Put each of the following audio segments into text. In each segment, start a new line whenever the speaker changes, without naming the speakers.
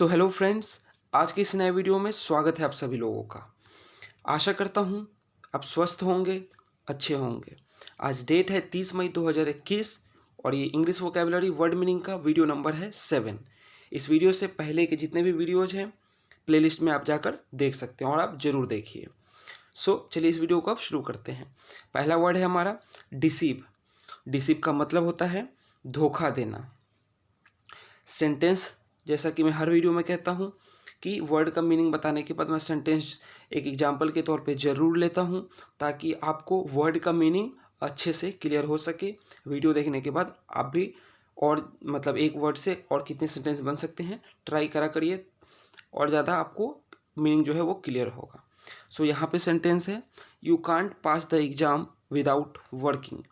So hello friends, आज के इस नए वीडियो में स्वागत है आप सभी लोगों का। आशा करता हूँ आप स्वस्थ होंगे, अच्छे होंगे। आज डेट है 30 मई 2021 और ये इंग्लिश वोकैबुलरी वर्ड मीनिंग का वीडियो नंबर है 7। इस वीडियो से पहले के जितने भी वीडियोज़ हैं प्लेलिस्ट में आप जाकर देख सकते हैं और आप ज़रूर देखिए। चलिए इस वीडियो को अब शुरू करते हैं। पहला वर्ड है हमारा डिसीव। डिसीव का मतलब होता है धोखा देना। सेंटेंस, जैसा कि मैं हर वीडियो में कहता हूँ कि वर्ड का मीनिंग बताने के बाद मैं सेंटेंस एक एग्जाम्पल के तौर पे ज़रूर लेता हूँ ताकि आपको वर्ड का मीनिंग अच्छे से क्लियर हो सके। वीडियो देखने के बाद आप भी और मतलब एक वर्ड से और कितने सेंटेंस बन सकते हैं ट्राई करा करिए और ज़्यादा आपको मीनिंग जो है वो क्लियर होगा। यहाँ पे सेंटेंस है, you can't pass the exam without working,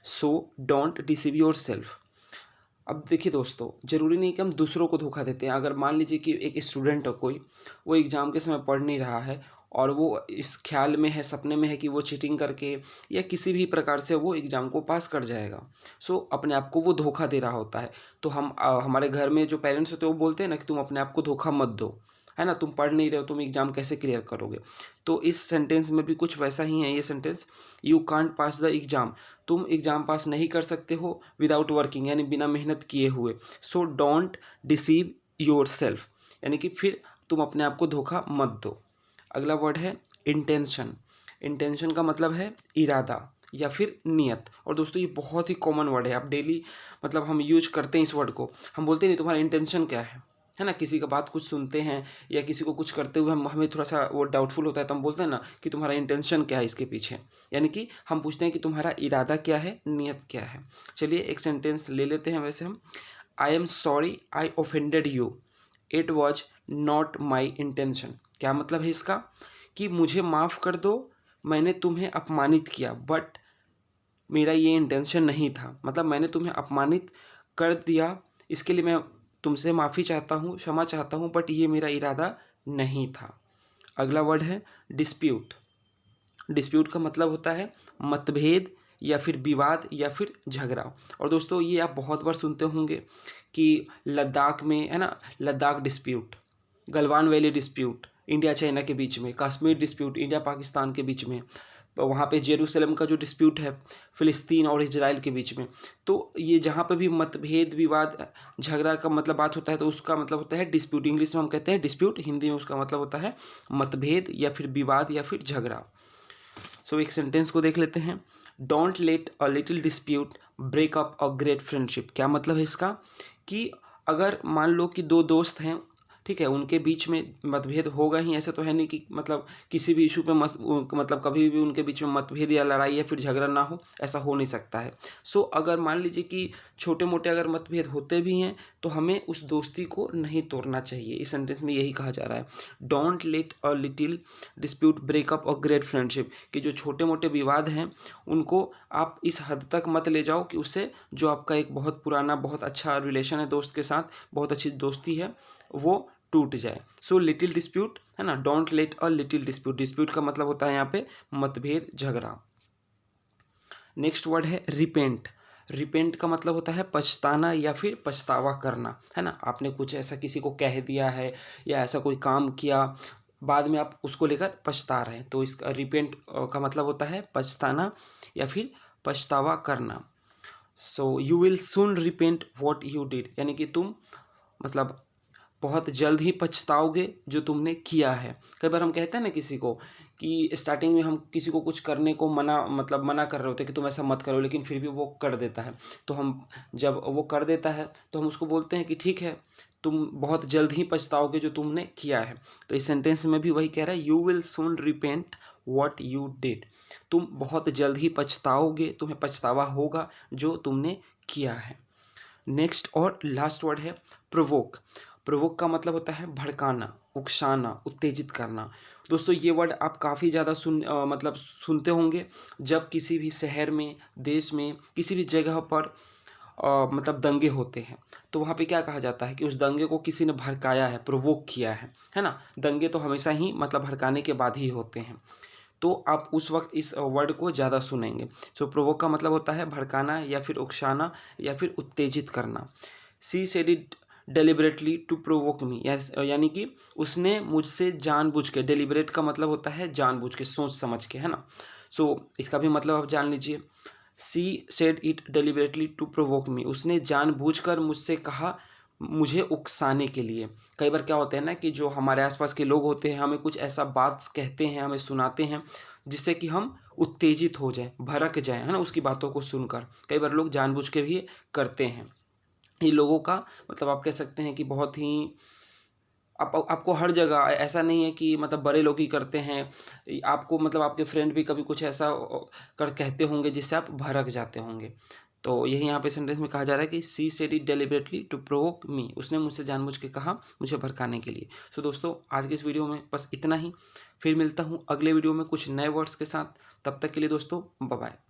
so don't deceive your self. अब देखिए दोस्तों, ज़रूरी नहीं कि हम दूसरों को धोखा देते हैं। अगर मान लीजिए कि एक स्टूडेंट है कोई, वो एग्ज़ाम के समय पढ़ नहीं रहा है और वो इस ख्याल में है, सपने में है कि वो चीटिंग करके या किसी भी प्रकार से वो एग्ज़ाम को पास कर जाएगा। अपने आप को वो धोखा दे रहा होता है। तो हम हमारे घर में जो पेरेंट्स होते हैं वो बोलते हैं ना कि तुम अपने आप को धोखा मत दो, है ना, तुम पढ़ नहीं रहे हो, तुम एग्ज़ाम कैसे क्लियर करोगे। तो इस सेंटेंस में भी कुछ वैसा ही है ये sentence, you can't pass the exam, तुम एग्ज़ाम पास नहीं कर सकते हो विदाउट वर्किंग, यानी बिना मेहनत किए हुए। So don't deceive your self, यानी कि फिर तुम अपने आप को धोखा मत दो। अगला वर्ड है इंटेंशन। इंटेंशन का मतलब है इरादा या फिर नियत। और दोस्तों ये बहुत ही कॉमन वर्ड है, आप डेली मतलब हम यूज करते हैं इस वर्ड को। हम बोलते नहीं तुम्हारा इंटेंशन क्या है ना। किसी का बात कुछ सुनते हैं या किसी को कुछ करते हुए हमें थोड़ा सा वो डाउटफुल होता है तो हम बोलते हैं ना कि तुम्हारा इंटेंशन क्या है इसके पीछे, यानी कि हम पूछते हैं कि तुम्हारा इरादा क्या है, नियत क्या है। चलिए एक सेंटेंस ले लेते हैं वैसे हम। I am sorry I offended you, it was not my intention. क्या मतलब है इसका कि मुझे माफ़ कर दो, मैंने तुम्हें अपमानित किया बट मेरा ये इंटेंशन नहीं था। मतलब मैंने तुम्हें अपमानित कर दिया, इसके लिए मैं तुमसे माफ़ी चाहता हूँ, क्षमा चाहता हूँ, बट ये मेरा इरादा नहीं था। अगला वर्ड है डिस्प्यूट। डिस्प्यूट का मतलब होता है मतभेद या फिर विवाद या फिर झगड़ा। और दोस्तों ये आप बहुत बार सुनते होंगे कि लद्दाख में, है ना, Ladakh dispute, Galwan valley dispute India China के बीच में, कश्मीर डिस्प्यूट इंडिया पाकिस्तान के बीच में, वहाँ पे जेरूसलम का जो डिस्प्यूट है फ़िलिस्तीन और इजराइल के बीच में। तो ये जहाँ पे भी मतभेद, विवाद, झगड़ा का मतलब बात होता है तो उसका मतलब होता है डिस्प्यूट। इंग्लिश में हम कहते हैं डिस्प्यूट, हिंदी में उसका मतलब होता है मतभेद या फिर विवाद या फिर झगड़ा। एक सेंटेंस को देख लेते हैं। Don't let a little dispute break up a great friendship. क्या मतलब है इसका कि अगर मान लो कि दो दोस्त हैं, ठीक है, उनके बीच में मतभेद होगा ही, ऐसा तो है नहीं कि मतलब किसी भी इशू पे मतलब कभी भी उनके बीच में मतभेद या लड़ाई या फिर झगड़ा ना हो, ऐसा हो नहीं सकता है। अगर मान लीजिए कि छोटे मोटे अगर मतभेद होते भी हैं तो हमें उस दोस्ती को नहीं तोड़ना चाहिए। इस सेंटेंस में यही कहा जा रहा है, don't let a little dispute break up a great friendship, कि जो छोटे मोटे विवाद हैं उनको आप इस हद तक मत ले जाओ कि उससे जो आपका एक बहुत पुराना बहुत अच्छा रिलेशन है दोस्त के साथ, बहुत अच्छी दोस्ती है, वो टूट जाए। लिटिल डिस्प्यूट, है ना, don't let a little dispute. Dispute का मतलब होता है यहाँ पे मतभेद, झगड़ा। नेक्स्ट वर्ड है रिपेंट। रिपेंट का मतलब होता है पछताना या फिर पछतावा करना, है ना। आपने कुछ ऐसा किसी को कह दिया है या ऐसा कोई काम किया, बाद में आप उसको लेकर पछता रहे हैं, तो इसका रिपेंट का मतलब होता है पछताना या फिर पछतावा करना। You will soon repent what you did, यानी कि तुम मतलब बहुत जल्द ही पछताओगे जो तुमने किया है। कई बार हम कहते हैं ना किसी को कि स्टार्टिंग में हम किसी को कुछ करने को मना कर रहे होते हैं कि तुम ऐसा मत करो, लेकिन फिर भी वो कर देता है। तो हम जब वो कर देता है तो हम उसको बोलते हैं कि ठीक है, तुम बहुत जल्द ही पछताओगे जो तुमने किया है। तो इस सेंटेंस में भी वही कह रहा है, you will soon repent what you did, तुम बहुत जल्द ही पछताओगे, तुम्हें पछतावा होगा जो तुमने किया है। नेक्स्ट और लास्ट वर्ड है प्रोवोक। प्रोवोक का मतलब होता है भड़काना, उकसाना, उत्तेजित करना। दोस्तों ये वर्ड आप काफ़ी ज़्यादा मतलब सुनते होंगे जब किसी भी शहर में, देश में, किसी भी जगह पर मतलब दंगे होते हैं तो वहाँ पे क्या कहा जाता है कि उस दंगे को किसी ने भड़काया है, प्रोवोक किया है ना। दंगे तो हमेशा ही मतलब भड़काने के बाद ही होते हैं, तो आप उस वक्त इस वर्ड को ज़्यादा सुनेंगे। प्रोवोक का मतलब होता है भड़काना या फिर उकसाना या फिर उत्तेजित करना। She said it deliberately to provoke me, यानी कि उसने मुझसे जानबूझ के, डेलिबरेट का मतलब होता है जानबूझ के, सोच समझ के, है ना। सो इसका भी मतलब आप जान लीजिए। She said it deliberately to provoke me, उसने जानबूझकर मुझसे कहा मुझे उकसाने के लिए। कई बार क्या होता है ना कि जो हमारे आसपास के लोग होते हैं हमें कुछ ऐसा बात कहते हैं, हमें सुनाते हैं जिससे कि हम उत्तेजित हो जाएं, भड़क जाएं, है ना, उसकी बातों को सुनकर। कई बार लोग जानबूझ के भी करते हैं। ये लोगों का मतलब आप कह सकते हैं कि बहुत ही आपको हर जगह ऐसा नहीं है कि मतलब बड़े लोग ही करते हैं। आपको मतलब आपके फ्रेंड भी कभी कुछ ऐसा कर कहते होंगे जिससे आप भड़क जाते होंगे। तो यही यहाँ पे सेंटेंस में कहा जा रहा है कि she said it deliberately to provoke me, उसने मुझसे जानबूझ के कहा मुझे भड़काने के लिए। सो दोस्तों आज के इस वीडियो में बस इतना ही। फिर मिलता हूँ अगले वीडियो में कुछ नए वर्ड्स के साथ। तब तक के लिए दोस्तों बाय बाय।